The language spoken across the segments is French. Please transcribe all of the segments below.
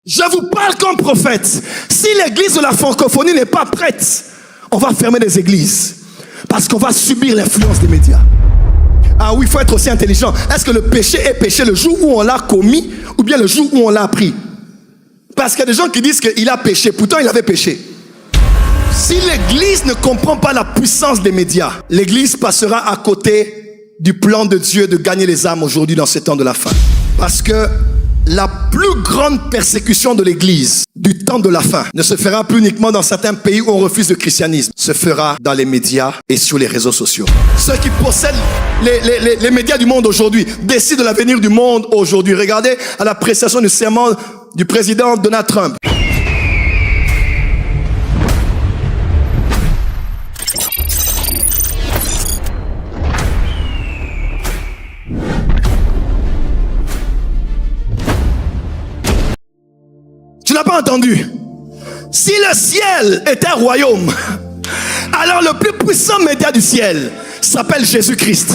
Je vous parle comme prophète. Si l'église de la francophonie n'est pas prête, on va fermer les églises. Parce qu'on va subir l'influence des médias. Ah oui, il faut être aussi intelligent. Est-ce que le péché est péché le jour où on l'a commis ou bien le jour où on l'a appris? Parce qu'il y a des gens qui disent qu'il a péché, pourtant il avait péché. Si l'église ne comprend pas la puissance des médias, l'église passera à côté du plan de Dieu de gagner les âmes aujourd'hui dans ce temps de la fin. Parce que la plus grande persécution de l'église du temps de la fin ne se fera plus uniquement dans certains pays où on refuse le christianisme, se fera dans les médias et sur les réseaux sociaux. Ceux qui possèdent les médias du monde aujourd'hui décident de l'avenir du monde aujourd'hui. Regardez à la prestation du serment du président Donald Trump. Tu n'as pas entendu? Si le ciel est un royaume, alors le plus puissant média du ciel s'appelle Jésus-Christ.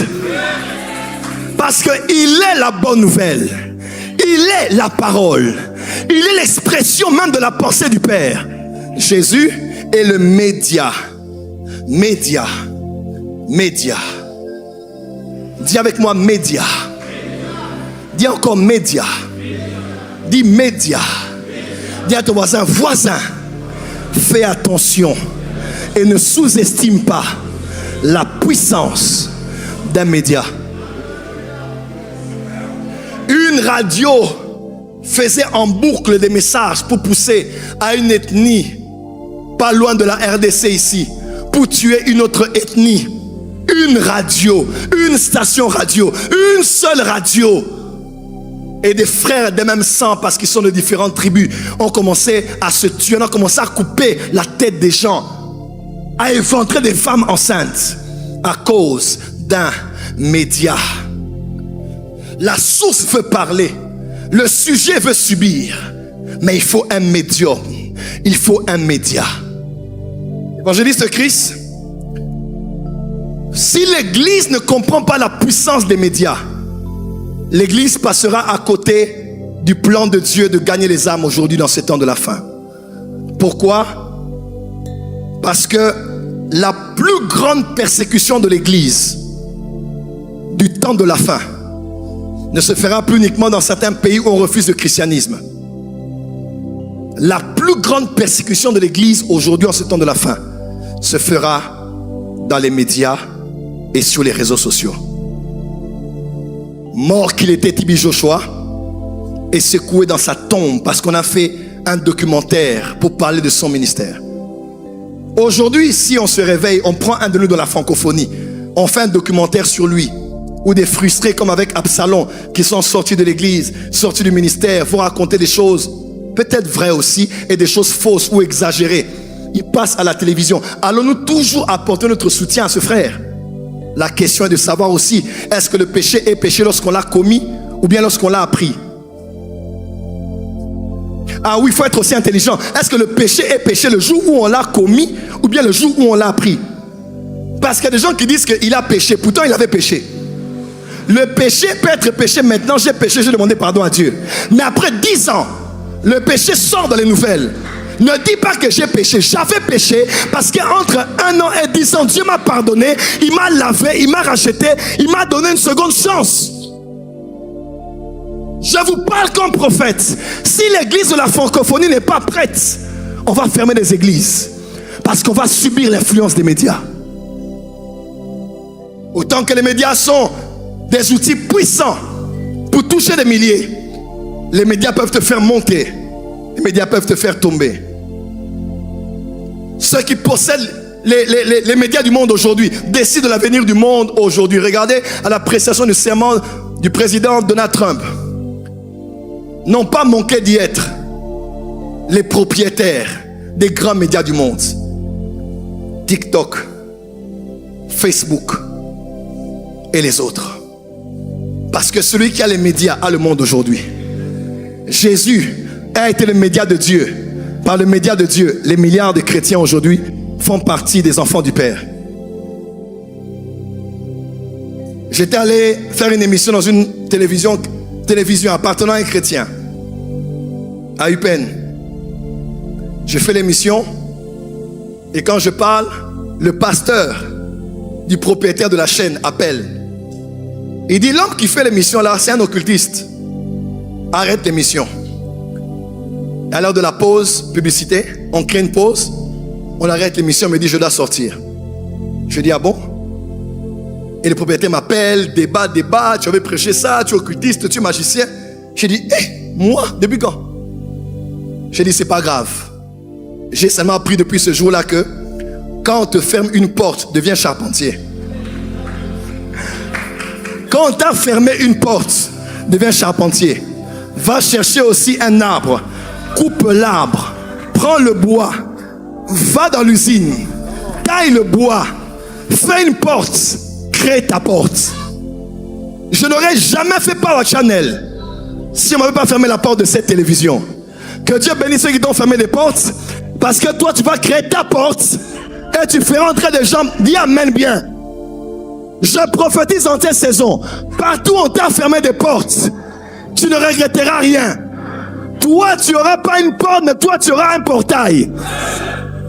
Parce qu'il est la bonne nouvelle. Il est la parole. Il est l'expression même de la pensée du Père. Jésus est le média. Média. Média. Dis avec moi média. Dis encore média. Dis média. Dis à ton voisin, fais attention et ne sous-estime pas la puissance d'un média. Une radio faisait en boucle des messages pour pousser à une ethnie pas loin de la RDC ici, pour tuer une autre ethnie. Une radio, une station radio, une seule radio. Et des frères des mêmes sang, parce qu'ils sont de différentes tribus, ont commencé à se tuer, on a commencé à couper la tête des gens, à éventrer des femmes enceintes à cause d'un média. La source veut parler, le sujet veut subir, mais il faut un médium, il faut un média. Évangéliste Christ, si l'église ne comprend pas la puissance des médias, l'église passera à côté du plan de Dieu de gagner les âmes aujourd'hui dans ce temps de la fin. Pourquoi? Parce que la plus grande persécution de l'église du temps de la fin ne se fera plus uniquement dans certains pays où on refuse le christianisme. La plus grande persécution de l'église aujourd'hui en ce temps de la fin se fera dans les médias et sur les réseaux sociaux. Mort qu'il était, Tibi Joshua est secoué dans sa tombe parce qu'on a fait un documentaire pour parler de son ministère. Aujourd'hui, si on se réveille, on prend un de nous de la francophonie, on fait un documentaire sur lui, ou des frustrés comme avec Absalom qui sont sortis de l'église, sortis du ministère, vont raconter des choses peut-être vraies aussi et des choses fausses ou exagérées. Ils passent à la télévision. Allons-nous toujours apporter notre soutien à ce frère? La question est de savoir aussi, est-ce que le péché est péché lorsqu'on l'a commis ou bien lorsqu'on l'a appris? Ah oui, il faut être aussi intelligent. Est-ce que le péché est péché le jour où on l'a commis ou bien le jour où on l'a appris? Parce qu'il y a des gens qui disent qu'il a péché, pourtant il avait péché. Le péché peut être péché maintenant, j'ai péché, j'ai demandé pardon à Dieu. Mais après 10 ans, le péché sort dans les nouvelles. Ne dis pas que j'ai péché, j'avais péché parce qu'entre 1 an et 10 ans, Dieu m'a pardonné, il m'a lavé, il m'a racheté, il m'a donné une seconde chance. Je vous parle comme prophète. Si l'église de la francophonie n'est pas prête, on va fermer les églises parce qu'on va subir l'influence des médias. Autant que les médias sont des outils puissants pour toucher des milliers, les médias peuvent te faire monter, les médias peuvent te faire tomber. Ceux qui possèdent les médias du monde aujourd'hui décident de l'avenir du monde aujourd'hui. Regardez à la prestation du serment du président Donald Trump. N'ont pas manqué d'y être les propriétaires des grands médias du monde. TikTok, Facebook et les autres. Parce que celui qui a les médias a le monde aujourd'hui. Jésus a été le média de Dieu. Par le média de Dieu, les milliards de chrétiens aujourd'hui font partie des enfants du Père. J'étais allé faire une émission dans une télévision appartenant à un chrétien. à Eupen. Je fais l'émission et quand je parle, le pasteur du propriétaire de la chaîne appelle. Il dit, l'homme qui fait l'émission là, c'est un occultiste. Arrête l'émission. À l'heure de la pause publicité, on crée une pause, on arrête l'émission, il me dit, je dois sortir. Je dis, ah bon? Et le propriétaire m'appelle, débat, tu avais prêché ça, tu es occultiste, tu es magicien. J'ai dit, moi, depuis quand? J'ai dit, c'est pas grave. J'ai seulement appris depuis ce jour-là que quand on te ferme une porte, deviens charpentier. Quand on t'a fermé une porte, deviens charpentier. Va chercher aussi un arbre, coupe l'arbre, prends le bois, va dans l'usine, taille le bois, fais une porte, crée ta porte. Je n'aurais jamais fait Power Channel si on ne m'avait pas fermé la porte de cette télévision. Que Dieu bénisse ceux qui t'ont fermé des portes, parce que toi tu vas créer ta porte et tu feras entrer des gens. Dis amen bien. Je prophétise en cette saison, partout où on t'a fermé des portes, tu ne regretteras rien. Toi tu n'auras pas une porte, mais toi tu auras un portail.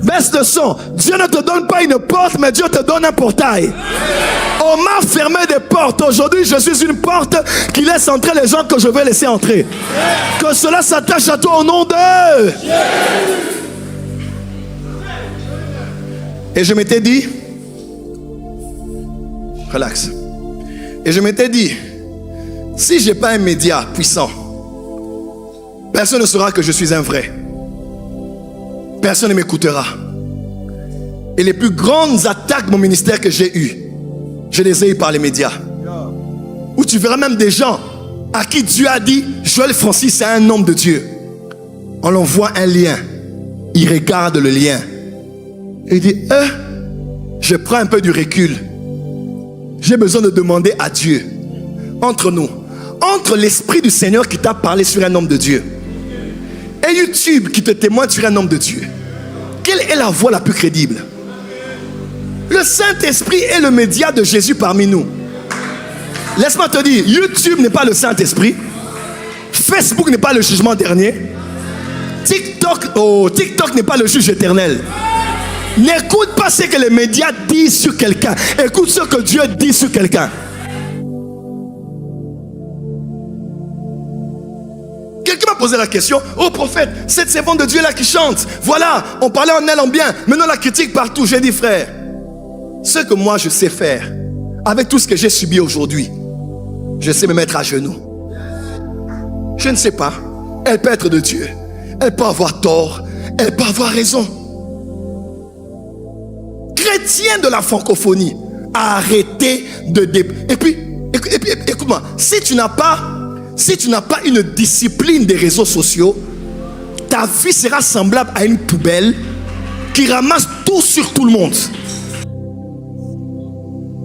Baisse le son. Dieu ne te donne pas une porte, mais Dieu te donne un portail. On m'a fermé des portes. Aujourd'hui, je suis une porte qui laisse entrer les gens que je vais laisser entrer. Que cela s'attache à toi au nom de... Et je m'étais dit... Relax. Et je m'étais dit, si je n'ai pas un média puissant, personne ne saura que je suis un vrai. Personne ne m'écoutera. Et les plus grandes attaques de mon ministère que j'ai eues, je les ai eues par les médias. Où tu verras même des gens à qui Dieu a dit, Joël Francis c'est un homme de Dieu. On l'envoie un lien. Il regarde le lien. Et il dit, je prends un peu du recul. J'ai besoin de demander à Dieu, entre nous, entre l'Esprit du Seigneur qui t'a parlé sur un homme de Dieu et YouTube qui te témoigne sur un homme de Dieu, quelle est la voix la plus crédible? Le Saint-Esprit est le média de Jésus parmi nous. Laisse-moi te dire, YouTube n'est pas le Saint-Esprit, Facebook n'est pas le jugement dernier, TikTok n'est pas le juge éternel. N'écoute pas ce que les médias disent sur quelqu'un, écoute ce que Dieu dit sur quelqu'un. Quelqu'un m'a posé la question, oh prophète, cette servante de Dieu là qui chante, voilà, on parlait en elle en bien, maintenant la critique partout. J'ai dit, frère, ce que moi je sais faire, avec tout ce que j'ai subi aujourd'hui, je sais me mettre à genoux. Je ne sais pas, elle peut être de Dieu, elle peut avoir tort, elle peut avoir raison. Chrétien de la francophonie, arrêtez de... Et puis, écoute-moi, si tu n'as pas une discipline des réseaux sociaux, ta vie sera semblable à une poubelle qui ramasse tout sur tout le monde.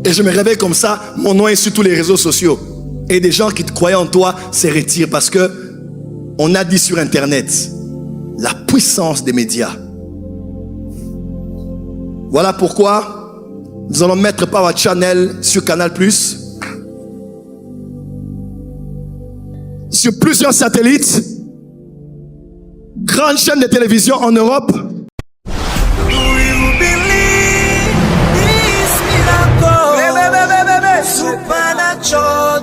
Et je me réveille comme ça, mon nom est sur tous les réseaux sociaux. Et des gens qui te croyaient en toi se retirent parce que on a dit sur Internet la puissance des médias. Voilà pourquoi nous allons mettre Power Channel sur Canal+, sur plusieurs satellites, grande chaîne de télévision en Europe. Supernatural,